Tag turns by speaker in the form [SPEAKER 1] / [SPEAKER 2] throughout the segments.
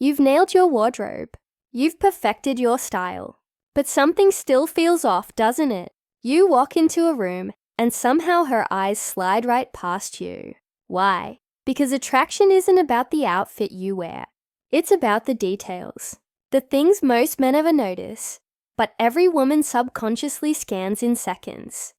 [SPEAKER 1] You've nailed your wardrobe. You've perfected your style. But something still feels off, doesn't it? You walk into a room and somehow her eyes slide right past you. Why? Because attraction isn't about the outfit you wear. It's about the details. The things most men ever notice, but every woman subconsciously scans in seconds.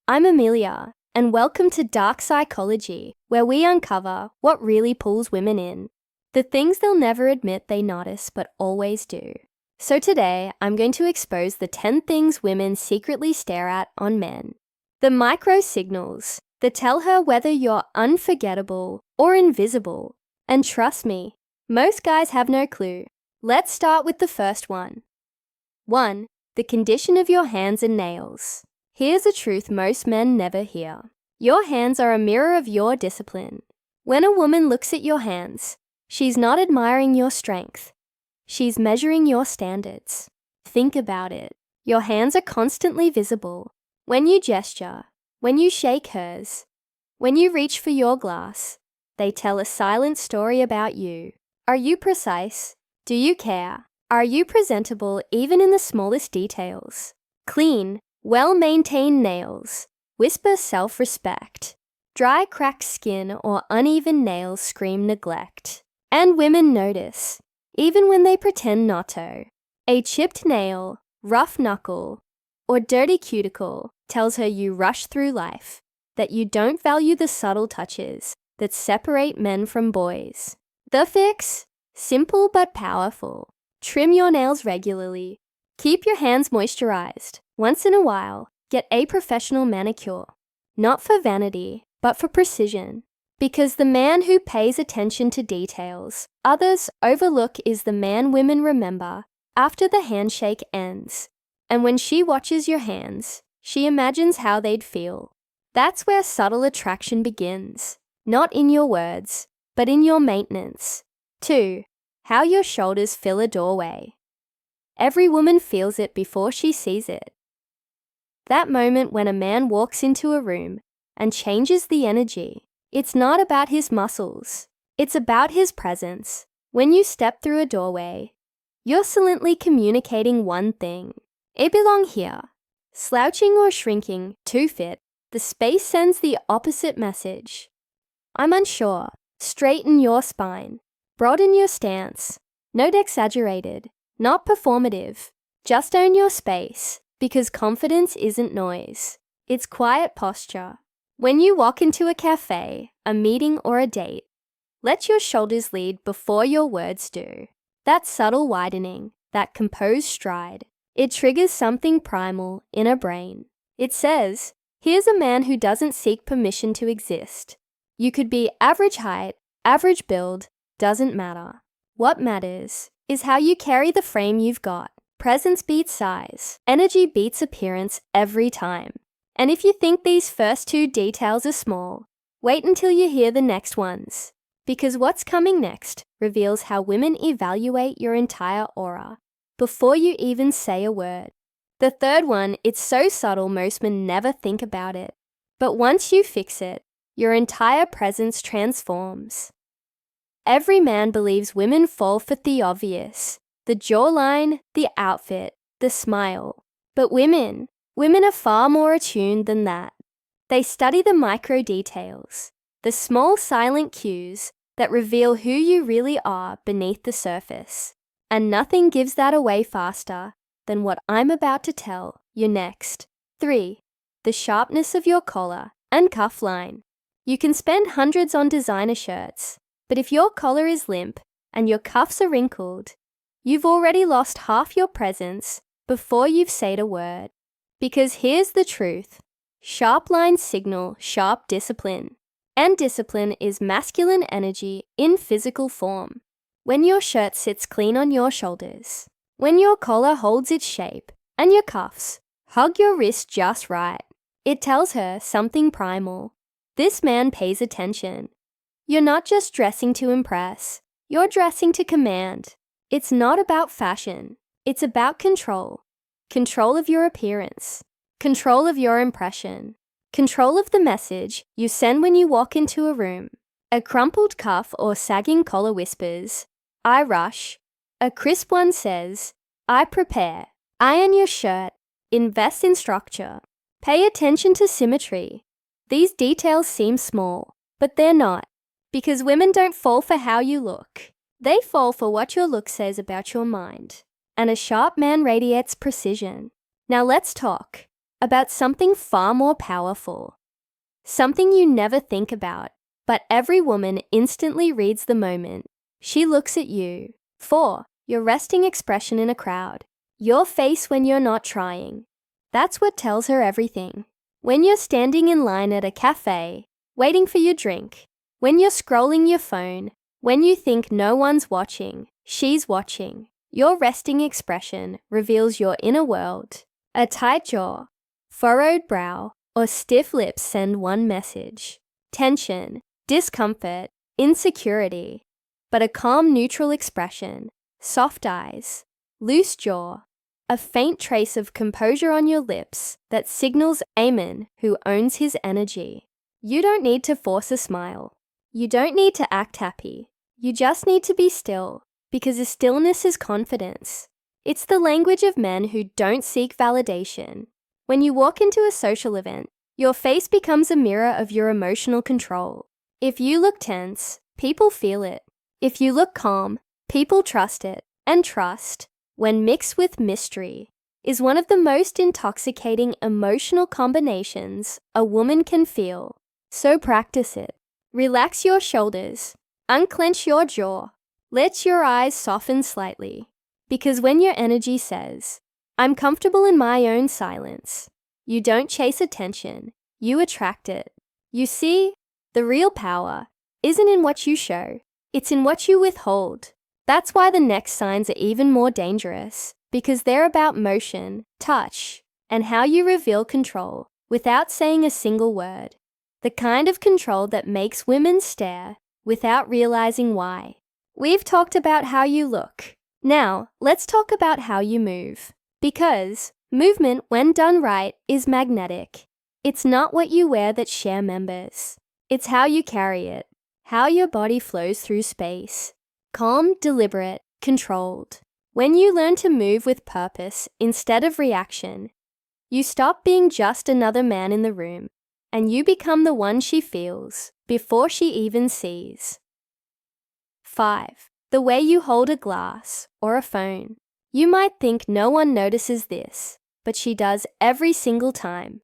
[SPEAKER 1] I'm Amelia, and welcome to Dark Psychology, where we uncover what really pulls women in. The things they'll never admit they notice but always do. So today, I'm going to expose the 10 things women secretly stare at on men. The micro signals that tell her whether you're unforgettable or invisible. And trust me, most guys have no clue. Let's start with the first one. 1. The condition of your hands and nails. Here's a truth most men never hear. Your hands are a mirror of your discipline. When a woman looks at your hands, she's not admiring your strength. She's measuring your standards. Think about it. Your hands are constantly visible. When you gesture, when you shake hers, when you reach for your glass, they tell a silent story about you. Are you precise? Do you care? Are you presentable even in the smallest details? Clean, well-maintained nails whisper self-respect. Dry, cracked skin or uneven nails scream neglect. And women notice, even when they pretend not to. A chipped nail, rough knuckle, or dirty cuticle tells her you rush through life, that you don't value the subtle touches that separate men from boys. The fix? Simple but powerful. Trim your nails regularly. Keep your hands moisturized. Once in a while, get a professional manicure. Not for vanity, but for precision. Because the man who pays attention to details others overlook is the man women remember after the handshake ends. And when she watches your hands, she imagines how they'd feel. That's where subtle attraction begins. Not in your words, but in your maintenance. 2. How your shoulders fill a doorway. Every woman feels it before she sees it. That moment when a man walks into a room and changes the energy. It's not about his muscles. It's about his presence. When you step through a doorway, you're silently communicating one thing. I belong here. Slouching or shrinking, too fit, the space sends the opposite message. I'm unsure. Straighten your spine. Broaden your stance. Not exaggerated. Not performative. Just own your space, because confidence isn't noise. It's quiet posture. When you walk into a cafe, a meeting or a date, let your shoulders lead before your words do. That subtle widening, that composed stride, it triggers something primal in a brain. It says, here's a man who doesn't seek permission to exist. You could be average height, average build, doesn't matter. What matters is how you carry the frame you've got. Presence beats size. Energy beats appearance every time. And if you think these first 2 details are small, wait until you hear the next ones. Because what's coming next reveals how women evaluate your entire aura before you even say a word. The third one, it's so subtle most men never think about it. But once you fix it, your entire presence transforms. Every man believes women fall for the obvious. The jawline, the outfit, the smile. But women are far more attuned than that. They study the micro details, the small silent cues that reveal who you really are beneath the surface. And nothing gives that away faster than what I'm about to tell you next. 3. The sharpness of your collar and cuff line. You can spend hundreds on designer shirts, but if your collar is limp and your cuffs are wrinkled, you've already lost half your presence before you've said a word. Because here's the truth. Sharp lines signal sharp discipline. And discipline is masculine energy in physical form. When your shirt sits clean on your shoulders, when your collar holds its shape, and your cuffs hug your wrist just right, it tells her something primal. This man pays attention. You're not just dressing to impress, you're dressing to command. It's not about fashion, it's about control. Control of your appearance, control of your impression, control of the message you send when you walk into a room. A crumpled cuff or sagging collar whispers, I rush. A crisp one says, I prepare. Iron your shirt. Invest in structure. Pay attention to symmetry. These details seem small, but they're not, because women don't fall for how you look. They fall for what your look says about your mind. And a sharp man radiates precision. Now let's talk about something far more powerful. Something you never think about, but every woman instantly reads the moment she looks at you. 4. Your resting expression in a crowd. Your face when you're not trying. That's what tells her everything. When you're standing in line at a cafe, waiting for your drink. When you're scrolling your phone. When you think no one's watching, she's watching. Your resting expression reveals your inner world. A tight jaw, furrowed brow, or stiff lips send one message: tension, discomfort, insecurity. But a calm, neutral expression, soft eyes, loose jaw, a faint trace of composure on your lips that signals Amen, who owns his energy. You don't need to force a smile. You don't need to act happy. You just need to be still, because a stillness is confidence. It's the language of men who don't seek validation. When you walk into a social event, your face becomes a mirror of your emotional control. If you look tense, people feel it. If you look calm, people trust it. And trust, when mixed with mystery, is one of the most intoxicating emotional combinations a woman can feel. So practice it. Relax your shoulders. Unclench your jaw. Let your eyes soften slightly. Because when your energy says, I'm comfortable in my own silence, you don't chase attention, you attract it. You see, the real power isn't in what you show, it's in what you withhold. That's why the next signs are even more dangerous, because they're about motion, touch, and how you reveal control without saying a single word. The kind of control that makes women stare without realizing why. We've talked about how you look. Now, let's talk about how you move. Because movement, when done right, is magnetic. It's not what you wear that share members. It's how you carry it, how your body flows through space. Calm, deliberate, controlled. When you learn to move with purpose instead of reaction, you stop being just another man in the room, and you become the one she feels before she even sees. 5. The way you hold a glass or a phone. You might think no one notices this, but she does every single time.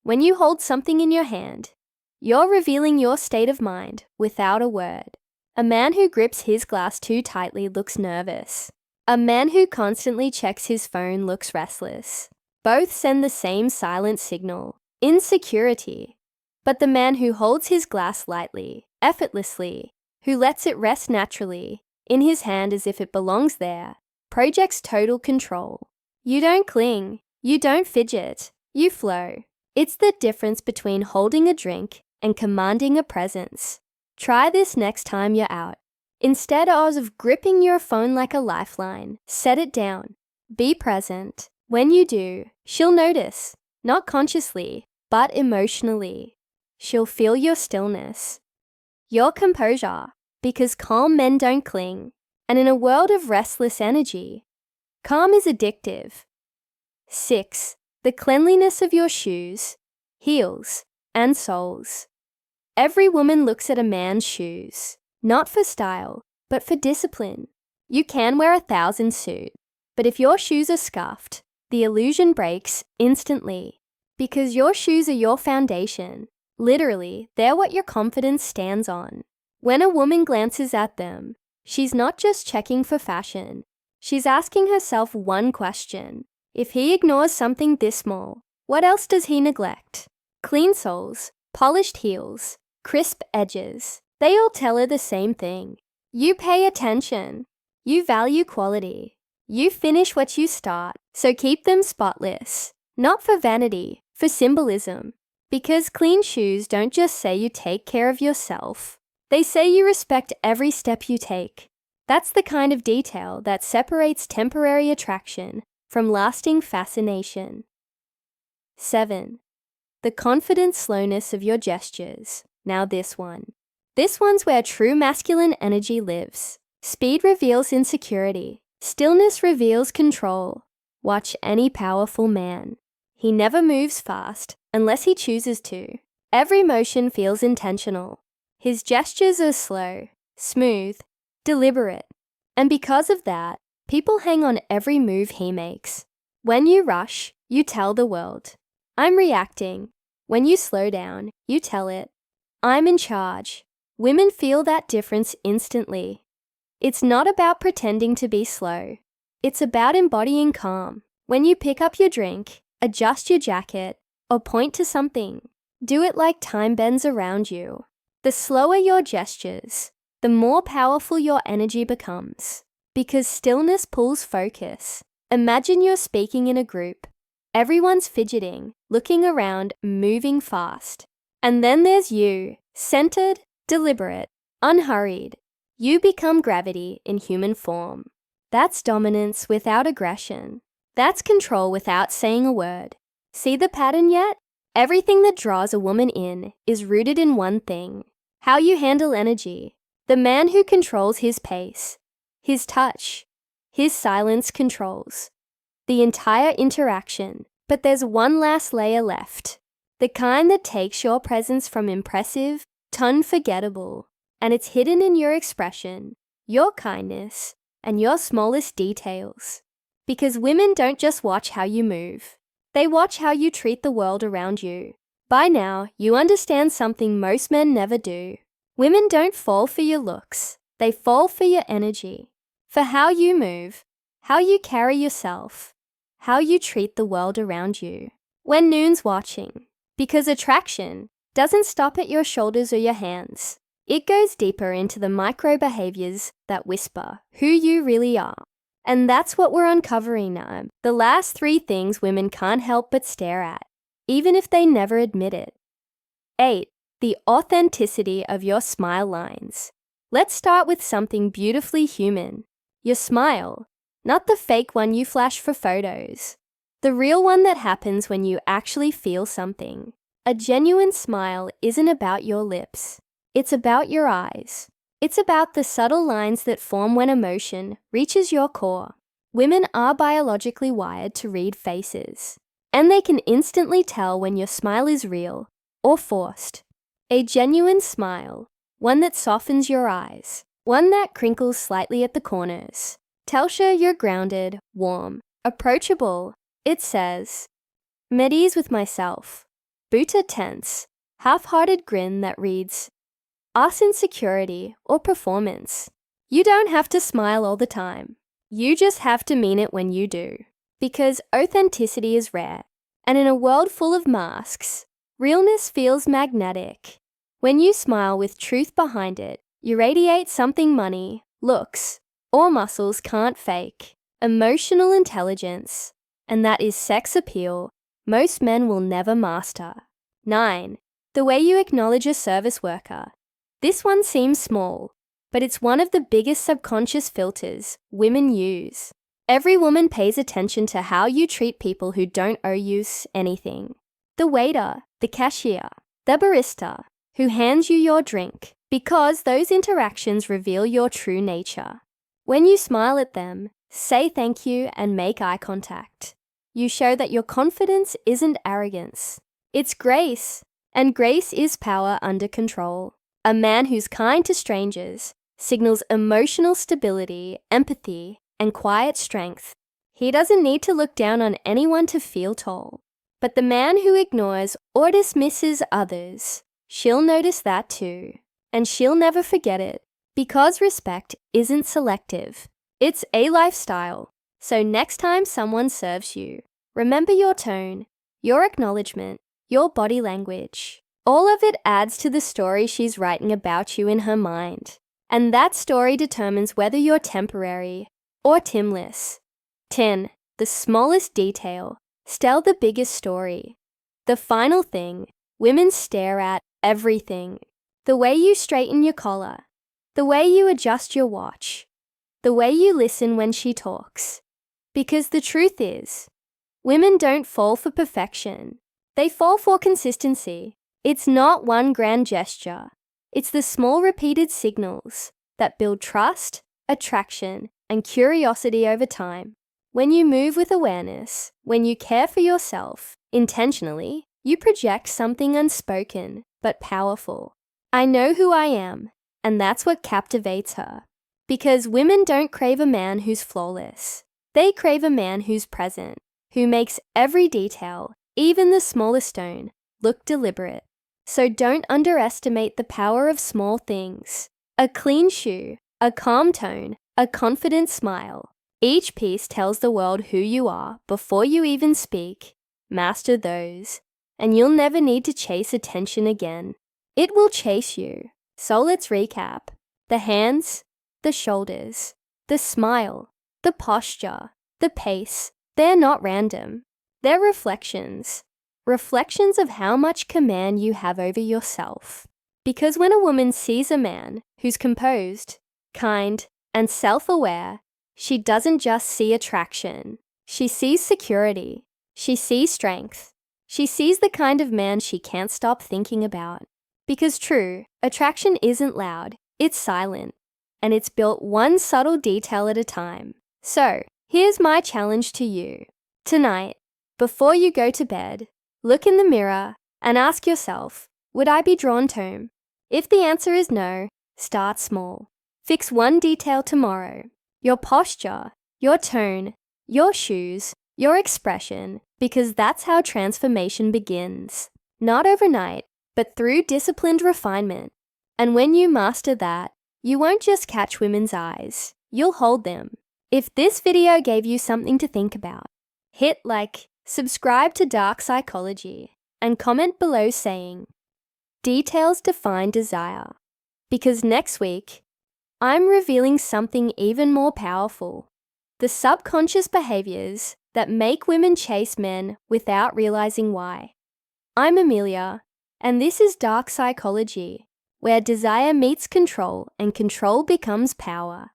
[SPEAKER 1] When you hold something in your hand, you're revealing your state of mind without a word. A man who grips his glass too tightly looks nervous. A man who constantly checks his phone looks restless. Both send the same silent signal: insecurity. But the man who holds his glass lightly, effortlessly, who lets it rest naturally, in his hand as if it belongs there, projects total control. You don't cling, you don't fidget, you flow. It's the difference between holding a drink and commanding a presence. Try this next time you're out. Instead of gripping your phone like a lifeline, set it down. Be present. When you do, she'll notice, not consciously, but emotionally. She'll feel your stillness, your composure, because calm men don't cling. And in a world of restless energy, calm is addictive. 6. The cleanliness of your shoes, heels, and soles. Every woman looks at a man's shoes, not for style, but for discipline. You can wear 1,000 suits, but if your shoes are scuffed, the illusion breaks instantly. Because your shoes are your foundation. Literally, they're what your confidence stands on. When a woman glances at them, she's not just checking for fashion. She's asking herself one question. If he ignores something this small, what else does he neglect? Clean soles, polished heels, crisp edges. They all tell her the same thing. You pay attention. You value quality. You finish what you start, so keep them spotless. Not for vanity, for symbolism. Because clean shoes don't just say you take care of yourself. They say you respect every step you take. That's the kind of detail that separates temporary attraction from lasting fascination. 7. The confident slowness of your gestures. Now this one's where true masculine energy lives. Speed reveals insecurity. Stillness reveals control. Watch any powerful man. He never moves fast unless he chooses to. Every motion feels intentional. His gestures are slow, smooth, deliberate. And because of that, people hang on every move he makes. When you rush, you tell the world, I'm reacting. When you slow down, you tell it, I'm in charge. Women feel that difference instantly. It's not about pretending to be slow. It's about embodying calm. When you pick up your drink, adjust your jacket, or point to something, do it like time bends around you. The slower your gestures, the more powerful your energy becomes. Because stillness pulls focus. Imagine you're speaking in a group. Everyone's fidgeting, looking around, moving fast. And then there's you, centered, deliberate, unhurried. You become gravity in human form. That's dominance without aggression. That's control without saying a word. See the pattern yet? Everything that draws a woman in is rooted in one thing: how you handle energy. The man who controls his pace, his touch, his silence controls the entire interaction. But there's one last layer left, the kind that takes your presence from impressive to unforgettable, and it's hidden in your expression, your kindness, and your smallest details. Because women don't just watch how you move, they watch how you treat the world around you. By now, you understand something most men never do. Women don't fall for your looks, they fall for your energy, for how you move, how you carry yourself, how you treat the world around you. When noon's watching, because attraction doesn't stop at your shoulders or your hands. It goes deeper into the micro behaviors that whisper who you really are. And that's what we're uncovering now. The last 3 things women can't help but stare at, even if they never admit it. 8. The authenticity of your smile lines. Let's start with something beautifully human. Your smile, not the fake one you flash for photos. The real one that happens when you actually feel something. A genuine smile isn't about your lips. It's about your eyes. It's about the subtle lines that form when emotion reaches your core. Women are biologically wired to read faces, and they can instantly tell when your smile is real or forced. A genuine smile, one that softens your eyes, one that crinkles slightly at the corners, tells you you're grounded, warm, approachable. It says, I'm at ease with myself. Boot a tense, half-hearted grin that reads, us insecurity or performance. You don't have to smile all the time. You just have to mean it when you do. Because authenticity is rare, and in a world full of masks, realness feels magnetic. When you smile with truth behind it, you radiate something money, looks, or muscles can't fake. Emotional intelligence, and that is sex appeal most men will never master. 9. The way you acknowledge a service worker. This one seems small, but it's one of the biggest subconscious filters women use. Every woman pays attention to how you treat people who don't owe you anything. The waiter, the cashier, the barista, who hands you your drink, because those interactions reveal your true nature. When you smile at them, say thank you and make eye contact. You show that your confidence isn't arrogance. It's grace, and grace is power under control. A man who's kind to strangers signals emotional stability, empathy, and quiet strength. He doesn't need to look down on anyone to feel tall. But the man who ignores or dismisses others, she'll notice that too. And she'll never forget it. Because respect isn't selective. It's a lifestyle. So next time someone serves you, remember your tone, your acknowledgement, your body language. All of it adds to the story she's writing about you in her mind. And that story determines whether you're temporary or timless. 10. The smallest detail. Tell the biggest story. The final thing. Women stare at everything. The way you straighten your collar. The way you adjust your watch. The way you listen when she talks. Because the truth is, women don't fall for perfection. They fall for consistency. It's not one grand gesture. It's the small repeated signals that build trust, attraction, and curiosity over time. When you move with awareness, when you care for yourself intentionally, you project something unspoken but powerful. I know who I am, and that's what captivates her. Because women don't crave a man who's flawless. They crave a man who's present, who makes every detail, even the smallest stone, look deliberate. So don't underestimate the power of small things. A clean shoe, a calm tone, a confident smile. Each piece tells the world who you are before you even speak. Master those, and you'll never need to chase attention again. It will chase you. So let's recap. The hands, the shoulders, the smile, the posture, the pace, they're not random. They're reflections. Reflections of how much command you have over yourself. Because when a woman sees a man who's composed, kind, and self-aware, she doesn't just see attraction. She sees security. She sees strength. She sees the kind of man she can't stop thinking about. Because true, attraction isn't loud, it's silent. And it's built one subtle detail at a time. So, here's my challenge to you. Tonight, before you go to bed, look in the mirror and ask yourself, would I be drawn to him? If the answer is no, start small. Fix one detail tomorrow. Your posture, your tone, your shoes, your expression, because that's how transformation begins. Not overnight, but through disciplined refinement. And when you master that, you won't just catch women's eyes, you'll hold them. If this video gave you something to think about, hit like, subscribe to Dark Psychology, and comment below saying, details define desire. Because next week, I'm revealing something even more powerful. The subconscious behaviors that make women chase men without realizing why. I'm Amelia, and this is Dark Psychology, where desire meets control and control becomes power.